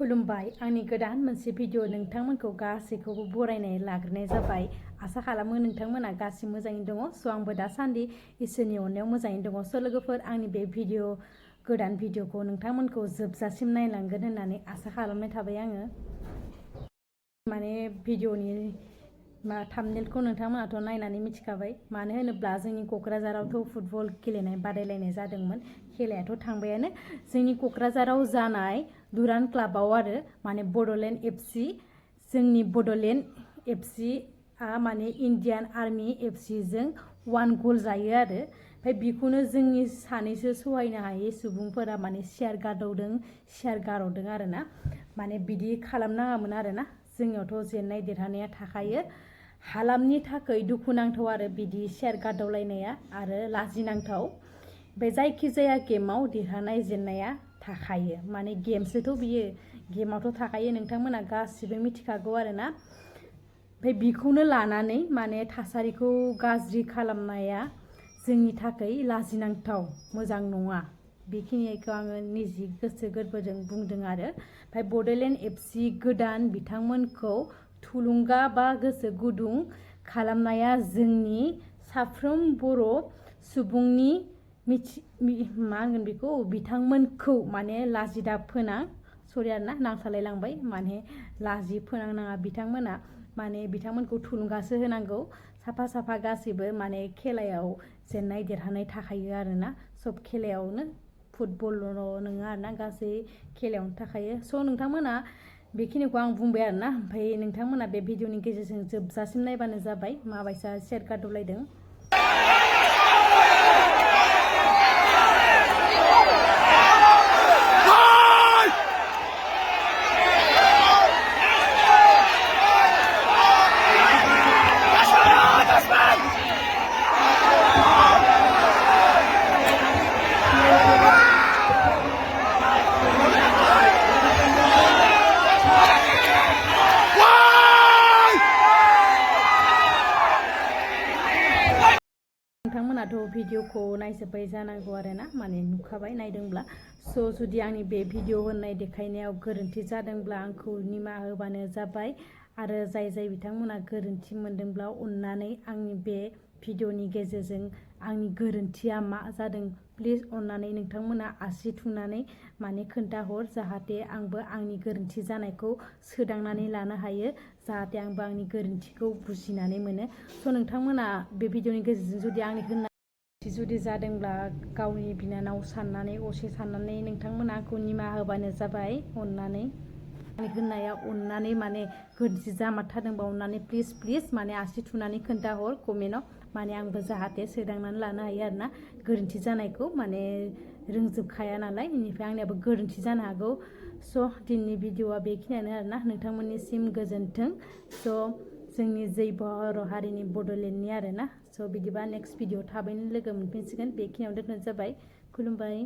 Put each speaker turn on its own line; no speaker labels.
खुलुमबाय आंनि गोदान मोनसे भिडिअ नोंथांमोनखौ गासैखौबो बरायनाय लाग्रोनाय जाबाय। आसा खालामो नोंथांमोना गासिबो मोजाङैनो दङ। आंबो दासान्दि इसोरनि अननायाव मोजाङैनो दङ। लोगोफोर आंनि बे गोदान भिडिअखौ नोंथांमोनखौ जोबजासिम नायलांगोन होननानै आसा खालामनाय थाबाय आङो। माने भिडिअनि थाम्बनेलखौ नोंथांमोनाथ' नायनानै मिथिखाबाय। मानो होनोब्ला जोंनि क'क्राझारावथ' फुटबल गेलेनाय बादायलायनाय जादोंमोन। खेलायाथ' थांबायानो। जोंनि क'क्राझाराव जानाय durand क्लाबाव आरो माने बड'लेण्ड एफसि, जोंनि बड'लेण्ड एफसि आ माने इण्डियान आर्मि एफसिजों 1 गल जायो आरो। ओमफ्राय बेखौनो जोंनि सानैसो सहायनो हायै सुबुंफोरा माने शेयार गारहरदों आरोना। माने बिदि खालामनाङामोन आरोना। जोंनियावथ' जेननाय देरहानाया थाखायो। हालामनि थाखाय दुखुनांथाव आरो बिदि शेयार गारदावलायनाया आरो लाजिनांथाव। बे जायखिजाया गेमाव देरहानाय जेननाया थाखायो। माने गेमसोथ' बियो, गेमावथ' थाखायो, नोंथांमोना गासिबो मिथिखागौ आरोना। ओमफ्राय बेखौनो लानानै माने थासारिखौ गाज्रि खालामनाया जोंनि थाखाय लाजिनांथाव, मोजां नङा। बेखिनिखौ आङो निजि गोसो गोरबोजों बुंदों आरो। ओमफ्राय बड'लेण्ड एफसि गोदान बिथांमोनखौ थुलुंगा बा गोसो गुदुं खालामनाया जोंनि साफ्रोम बर' सुबुंनि मा होनगोन बेखौ, बिथांमोनखौ माने लाजिदा फोनां, सरि आरोना नांसालायलांबाय, माने लाजि फोनांनाङा। बिथांमोना माने बिथांमोनखौ थुलुंगासो होनांगौ। साफा गासैबो माने खेलायाव जेननाय देरहानाय थाखायो आरोना। सब खेलायावनो, फुटबलल' नङा आरोना, गासै खेलायावनो थाखायो। नोंथांमोना बेखिनिखौ आं बुंबाय आरोना। ओमफ्राय नोंथांमोना बे भिडिअनि गेजेरजों जोबजासिम नायबानो जाबाय माबायसा शेयार गारदावलायदों। नोंथांमोनाथ' भिडिअखौ नायजोब्बाय जानांगौ आरोना, माने नुखाबाय नायदोंब्ला। जुदि आंनि बे भिडिअ होननाय देखायनायाव गोरोन्थि जादोंब्ला आंखौ निमाहा होबानो जाबाय। आरो जाय बिथांमोना गोरोन्थि मोनदोंब्ला अननानै आंनि बे भिडिअनि गेजेरजों आंनि गोरोन्थिया मा जादों प्लिज अननानै नोंथांमोना आसि थुनानै माने खोन्थाहर, जाहाथे आंबो आंनि गोरोन्थि जानायखौ सोदांनानै लानो हायो, जाहाथे आंबो आंनि गोरोन्थिखौ बुजिनानै मोनो। नोंथांमोना बे भिडिअनि गेजेरजों जुदि आंनि जुदि जादोंब्ला गावनि बिनानाव साननानै, असे साननानै नोंथांमोना आंखौ निमाहा होबानो जाबाय। अननानै आंनि होननाया अननानै माने गोरोन्थि जामारथारदोंबा अननानै प्लिज माने आसि थुनानै खोन्थाहर कमेन्टआव, माने आंबो जाहाथे सोदांनानै लानो हायो आरोना। गोरोन्थि जानायखौ माने रोंजोबखाया नालाय, बेनिफ्राय आंनियाबो गोरोन्थि जानो हागौ। दिनैनि भिडिअआ बेखिनियानो आरोना। नोंथांमोननिसिम गोजोन्थों। जोंनि जै बर' हारिनि बड'लेण्डनि आरोना। बिदिबा नेक्स्ट भिडिअ थाबैनो लोगो मोनफिनसिगोन। बेखिनियावनो दोननाय जाबाय। खुलुमबाय।